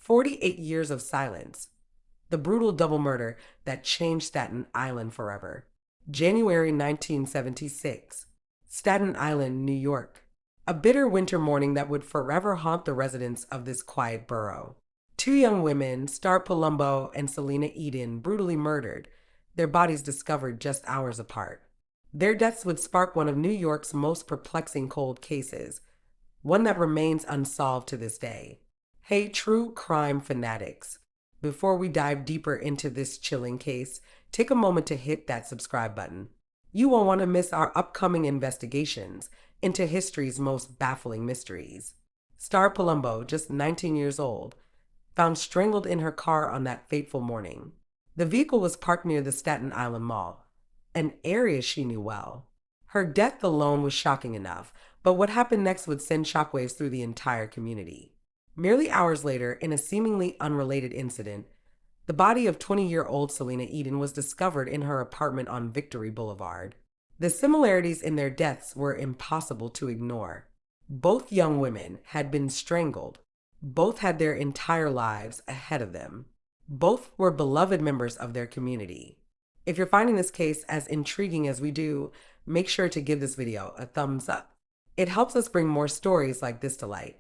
48 years of silence. The brutal double murder that changed Staten Island forever. January 1976. Staten Island, New York. A bitter winter morning that would forever haunt the residents of this quiet borough. Two young women, Star Palumbo and Selena Edon, brutally murdered, their bodies discovered just hours apart. Their deaths would spark one of New York's most perplexing cold cases, one that remains unsolved to this day. Hey, true crime fanatics. Before we dive deeper into this chilling case, take a moment to hit that subscribe button. You won't want to miss our upcoming investigations into history's most baffling mysteries. Star Palumbo, just 19 years old, found strangled in her car on that fateful morning. The vehicle was parked near the Staten Island Mall, an area she knew well. Her death alone was shocking enough, but what happened next would send shockwaves through the entire community. Merely hours later, in a seemingly unrelated incident, the body of 20-year-old Selena Edon was discovered in her apartment on Victory Boulevard. The similarities in their deaths were impossible to ignore. Both young women had been strangled. Both had their entire lives ahead of them. Both were beloved members of their community. If you're finding this case as intriguing as we do, make sure to give this video a thumbs up. It helps us bring more stories like this to light.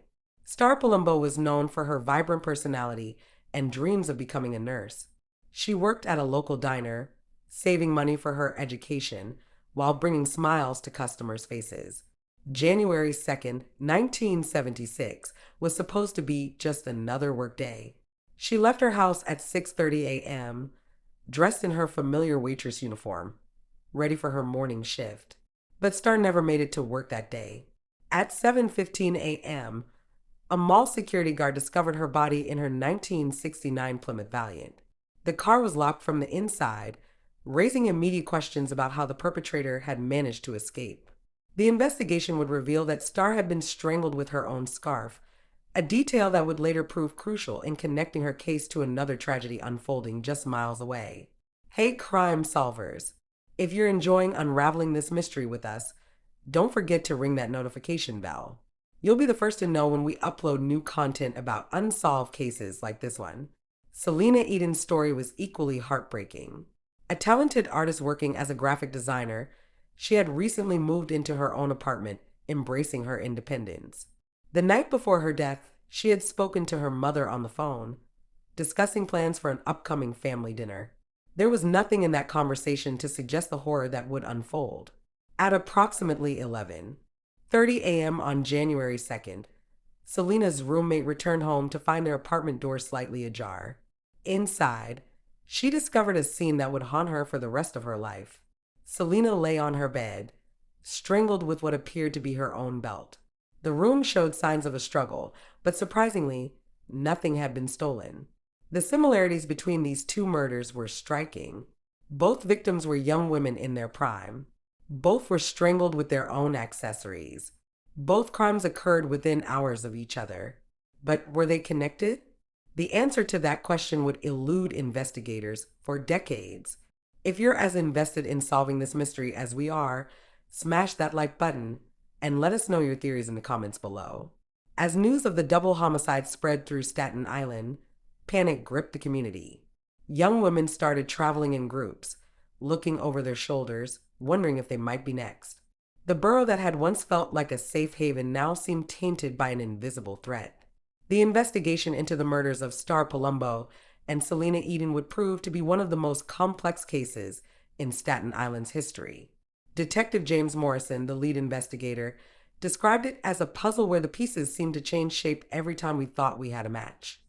Star Palumbo was known for her vibrant personality and dreams of becoming a nurse. She worked at a local diner, saving money for her education while bringing smiles to customers' faces. January 2nd, 1976 was supposed to be just another workday. She left her house at 6:30 a.m., dressed in her familiar waitress uniform, ready for her morning shift. But Star never made it to work that day. At 7:15 a.m., a mall security guard discovered her body in her 1969 Plymouth Valiant. The car was locked from the inside, raising immediate questions about how the perpetrator had managed to escape. The investigation would reveal that Star had been strangled with her own scarf, a detail that would later prove crucial in connecting her case to another tragedy unfolding just miles away. Hey, crime solvers! If you're enjoying unraveling this mystery with us, don't forget to ring that notification bell. You'll be the first to know when we upload new content about unsolved cases like this one. Selena Edon's story was equally heartbreaking. A talented artist working as a graphic designer, she had recently moved into her own apartment, embracing her independence. The night before her death, she had spoken to her mother on the phone, discussing plans for an upcoming family dinner. There was nothing in that conversation to suggest the horror that would unfold. At approximately 11:30 a.m. on January 2nd, Selena's roommate returned home to find their apartment door slightly ajar. Inside, she discovered a scene that would haunt her for the rest of her life. Selena lay on her bed, strangled with what appeared to be her own belt. The room showed signs of a struggle, but surprisingly, nothing had been stolen. The similarities between these two murders were striking. Both victims were young women in their prime. Both were strangled with their own accessories. Both crimes occurred within hours of each other. But were they connected? The answer to that question would elude investigators for decades. If you're as invested in solving this mystery as we are, smash that like button and let us know your theories in the comments below. As news of the double homicide spread through Staten Island, panic gripped the community. Young women started traveling in groups, looking over their shoulders, wondering if they might be next. The borough that had once felt like a safe haven now seemed tainted by an invisible threat. The investigation into the murders of Star Palumbo and Selena Edon would prove to be one of the most complex cases in Staten Island's history. Detective James Morrison, the lead investigator, described it as a puzzle where the pieces seemed to change shape every time we thought we had a match.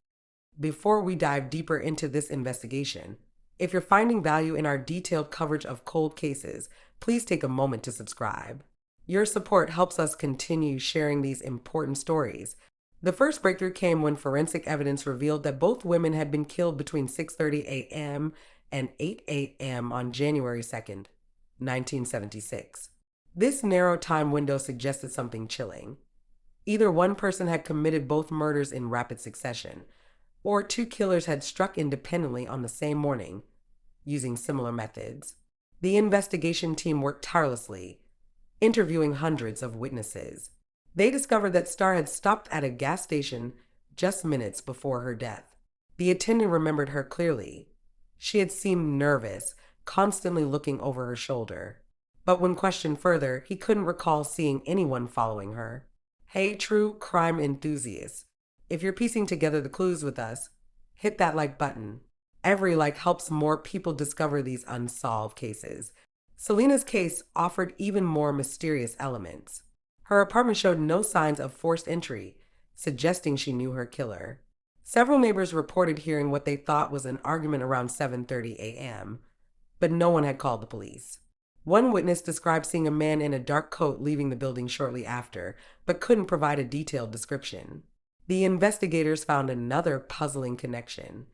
Before we dive deeper into this investigation, if you're finding value in our detailed coverage of cold cases, please take a moment to subscribe. Your support helps us continue sharing these important stories. The first breakthrough came when forensic evidence revealed that both women had been killed between 6:30 a.m. and 8 a.m. on January 2nd, 1976. This narrow time window suggested something chilling. Either one person had committed both murders in rapid succession, or two killers had struck independently on the same morning, using similar methods. The investigation team worked tirelessly, interviewing hundreds of witnesses. They discovered that Star had stopped at a gas station just minutes before her death. The attendant remembered her clearly. She had seemed nervous, constantly looking over her shoulder. But when questioned further, he couldn't recall seeing anyone following her. Hey, true crime enthusiasts, if you're piecing together the clues with us, hit that like button. Every like helps more people discover these unsolved cases. Selena's case offered even more mysterious elements. Her apartment showed no signs of forced entry, suggesting she knew her killer. Several neighbors reported hearing what they thought was an argument around 7:30 a.m., but no one had called the police. One witness described seeing a man in a dark coat leaving the building shortly after, but couldn't provide a detailed description. The investigators found another puzzling connection.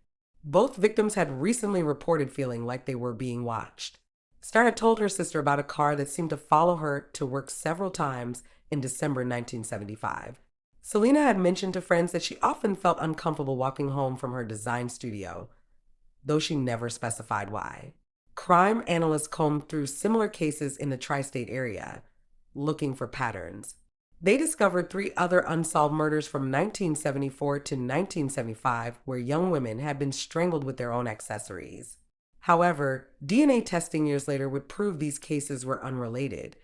Both victims had recently reported feeling like they were being watched. Starr had told her sister about a car that seemed to follow her to work several times in December 1975. Selena had mentioned to friends that she often felt uncomfortable walking home from her design studio, though she never specified why. Crime analysts combed through similar cases in the tri-state area, looking for patterns. They discovered 3 other unsolved murders from 1974 to 1975 where young women had been strangled with their own accessories. However, DNA testing years later would prove these cases were unrelated,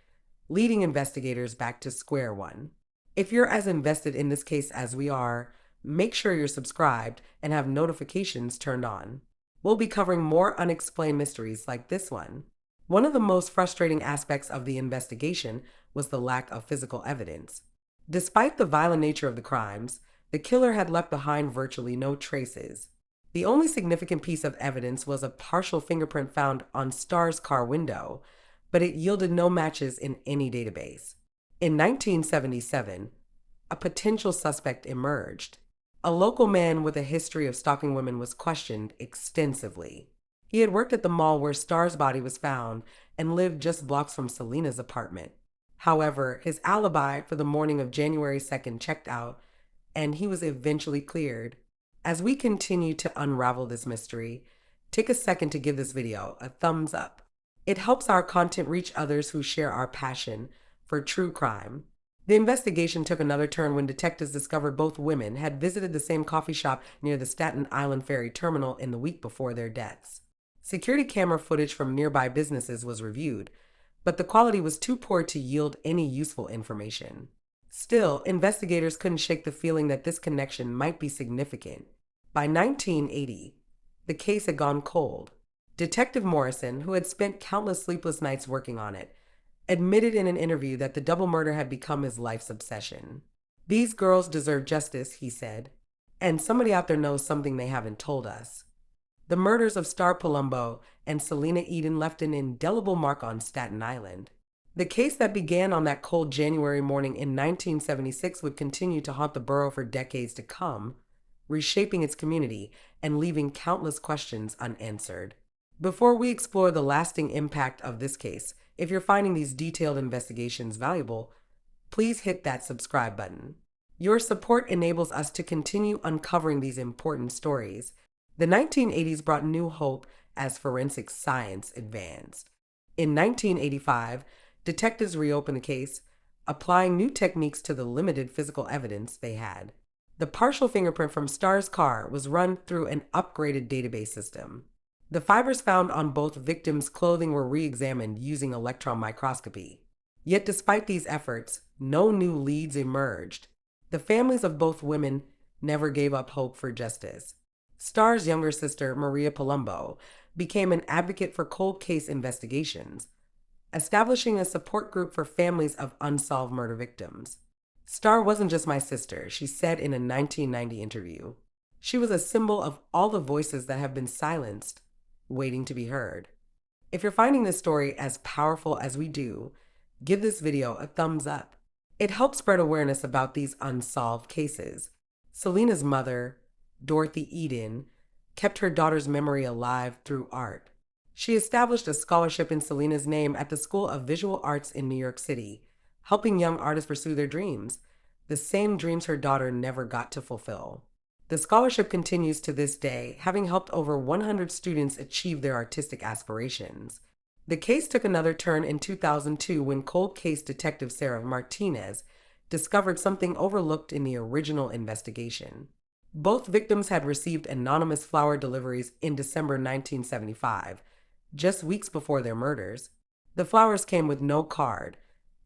leading investigators back to square one. If you're as invested in this case as we are, make sure you're subscribed and have notifications turned on. We'll be covering more unexplained mysteries like this one. One of the most frustrating aspects of the investigation was the lack of physical evidence. Despite the violent nature of the crimes, the killer had left behind virtually no traces. The only significant piece of evidence was a partial fingerprint found on Starr's car window, but it yielded no matches in any database. In 1977, a potential suspect emerged. A local man with a history of stalking women was questioned extensively. He had worked at the mall where Starr's body was found and lived just blocks from Selena's apartment. However, his alibi for the morning of January 2nd checked out, and he was eventually cleared. As we continue to unravel this mystery, take a second to give this video a thumbs up. It helps our content reach others who share our passion for true crime. The investigation took another turn when detectives discovered both women had visited the same coffee shop near the Staten Island ferry terminal in the week before their deaths. Security camera footage from nearby businesses was reviewed, but the quality was too poor to yield any useful information. Still, investigators couldn't shake the feeling that this connection might be significant. By 1980, the case had gone cold. Detective Morrison, who had spent countless sleepless nights working on it, admitted in an interview that the double murder had become his life's obsession. These girls deserve justice, he said, and somebody out there knows something they haven't told us. The murders of Starr Palumbo and Selena Edon left an indelible mark on Staten Island. The case that began on that cold January morning in 1976 would continue to haunt the borough for decades to come, reshaping its community and leaving countless questions unanswered. Before we explore the lasting impact of this case, if you're finding these detailed investigations valuable, please hit that subscribe button. Your support enables us to continue uncovering these important stories. The 1980s brought new hope as forensic science advanced. In 1985, detectives reopened the case, applying new techniques to the limited physical evidence they had. The partial fingerprint from Starr's car was run through an upgraded database system. The fibers found on both victims' clothing were re-examined using electron microscopy. Yet despite these efforts, no new leads emerged. The families of both women never gave up hope for justice. Starr's younger sister, Maria Palumbo, became an advocate for cold case investigations, establishing a support group for families of unsolved murder victims. Starr wasn't just my sister, she said in a 1990 interview. She was a symbol of all the voices that have been silenced, waiting to be heard. If you're finding this story as powerful as we do, give this video a thumbs up. It helps spread awareness about these unsolved cases. Selena's mother, Dorothy Edon, kept her daughter's memory alive through art. She established a scholarship in Selena's name at the School of Visual Arts in New York City, helping young artists pursue their dreams, the same dreams her daughter never got to fulfill. The scholarship continues to this day, having helped over 100 students achieve their artistic aspirations. The case took another turn in 2002 when cold case detective Sarah Martinez discovered something overlooked in the original investigation. Both victims had received anonymous flower deliveries in December 1975, just weeks before their murders. The flowers came with no card,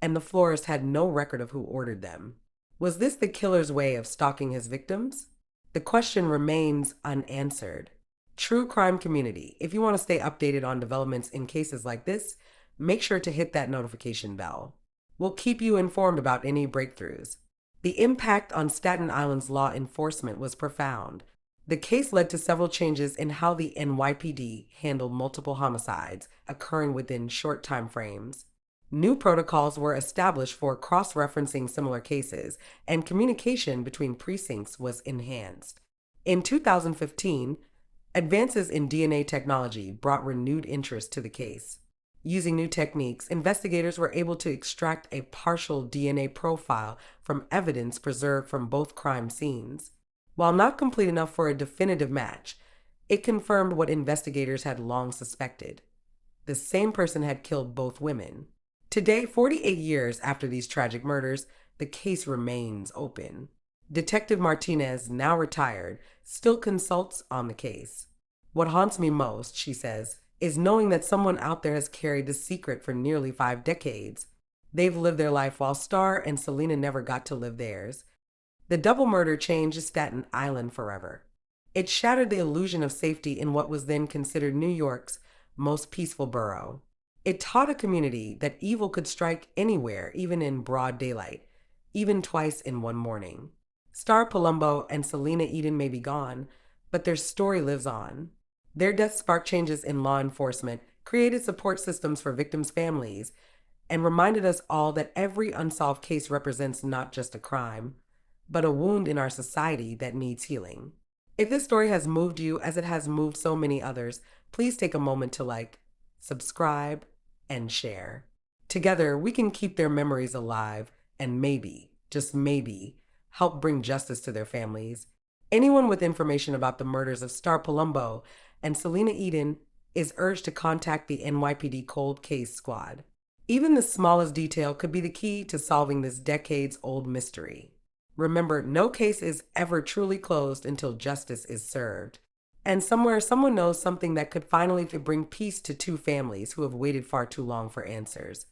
and the florist had no record of who ordered them. Was this the killer's way of stalking his victims? The question remains unanswered. True crime community, if you want to stay updated on developments in cases like this, make sure to hit that notification bell. We'll keep you informed about any breakthroughs. The impact on Staten Island's law enforcement was profound. The case led to several changes in how the NYPD handled multiple homicides occurring within short time frames. New protocols were established for cross-referencing similar cases, and communication between precincts was enhanced. In 2015, advances in DNA technology brought renewed interest to the case. Using new techniques, investigators were able to extract a partial DNA profile from evidence preserved from both crime scenes. While not complete enough for a definitive match, it confirmed what investigators had long suspected. The same person had killed both women. Today, 48 years after these tragic murders, the case remains open. Detective Martinez, now retired, still consults on the case. What haunts me most, she says, is knowing that someone out there has carried the secret for nearly 5 decades. They've lived their life while Star and Selena never got to live theirs. The double murder changed Staten Island forever. It shattered the illusion of safety in what was then considered New York's most peaceful borough. It taught a community that evil could strike anywhere, even in broad daylight, even twice in one morning. Star Palumbo and Selena Edon may be gone, but their story lives on. Their death sparked changes in law enforcement, created support systems for victims' families, and reminded us all that every unsolved case represents not just a crime, but a wound in our society that needs healing. If this story has moved you as it has moved so many others, please take a moment to like, subscribe, and share. Together, we can keep their memories alive and maybe, just maybe, help bring justice to their families. Anyone with information about the murders of Star Palumbo and Selena Edon is urged to contact the NYPD Cold Case Squad. Even the smallest detail could be the key to solving this decades-old mystery. Remember, no case is ever truly closed until justice is served. And somewhere, someone knows something that could finally bring peace to two families who have waited far too long for answers.